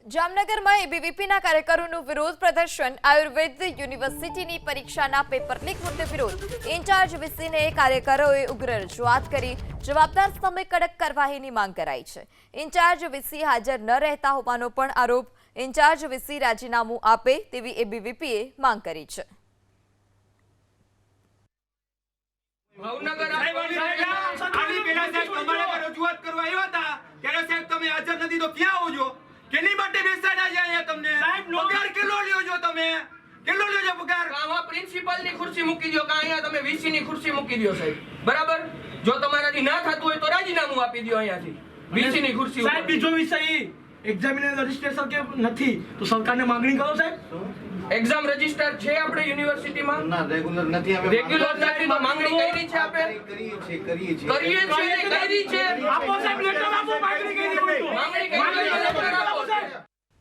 જામનગરમાં એબીવીપીના કાર્યકરોનું વિરોધ પ્રદર્શન આયુર્વેદ યુનિવર્સિટીની પરીક્ષાના પેપર લીક મુદ્દે વિરોધ ઇન્ચાર્જ વીસીને કાર્યકરોએ ઉગ્ર રજૂઆત કરી જવાબદાર સામે કડક કાર્યવાહીની માંગ કરાઈ છે ઇન્ચાર્જ વીસી હાજર ન રહેતા હોવાનો પણ આરોપ ઇન્ચાર્જ વીસી રાજીનામું આપે તેવી એબીવીપીએ માંગ કરી છે ભાવનગર આની પેલા સાહેબ તમારે રજૂઆત કરવા આવ્યા હતા ત્યારે સાહેબ તમે હાજર નથી તો ક્યાં આવો છો કેની માટે બેસાડ્યા છે અહીંયા તમને સાહેબ પગાર કેટલો લ્યો છો તમે કેટલો લ્યો છો પગાર આવા પ્રિન્સિપલ ની ખુરશી મૂકી દો કે અહીંયા તમે વીસી ની ખુરશી મૂકી દો સાહેબ બરાબર જો તમારાથી ના થતું હોય તો રાજીનામું આપી દો અહીંયાથી વીસી ની ખુરશી ઉપર સાહેબ બીજો વિષય એક્ઝામિનેશન રજિસ્ટ્રેશન કે નથી તો સરકારને માંગણી કરો સાહેબ એક્ઝામ રજિસ્ટર છે આપણે યુનિવર્સિટીમાં ના રેગ્યુલર નથી અમે રેગ્યુલર નથી તો માંગણી કરી છે આપણે કરીએ છે આપો સાહેબ લેટર આપો માંગણી કરી માંગણી કરી લેટર આપો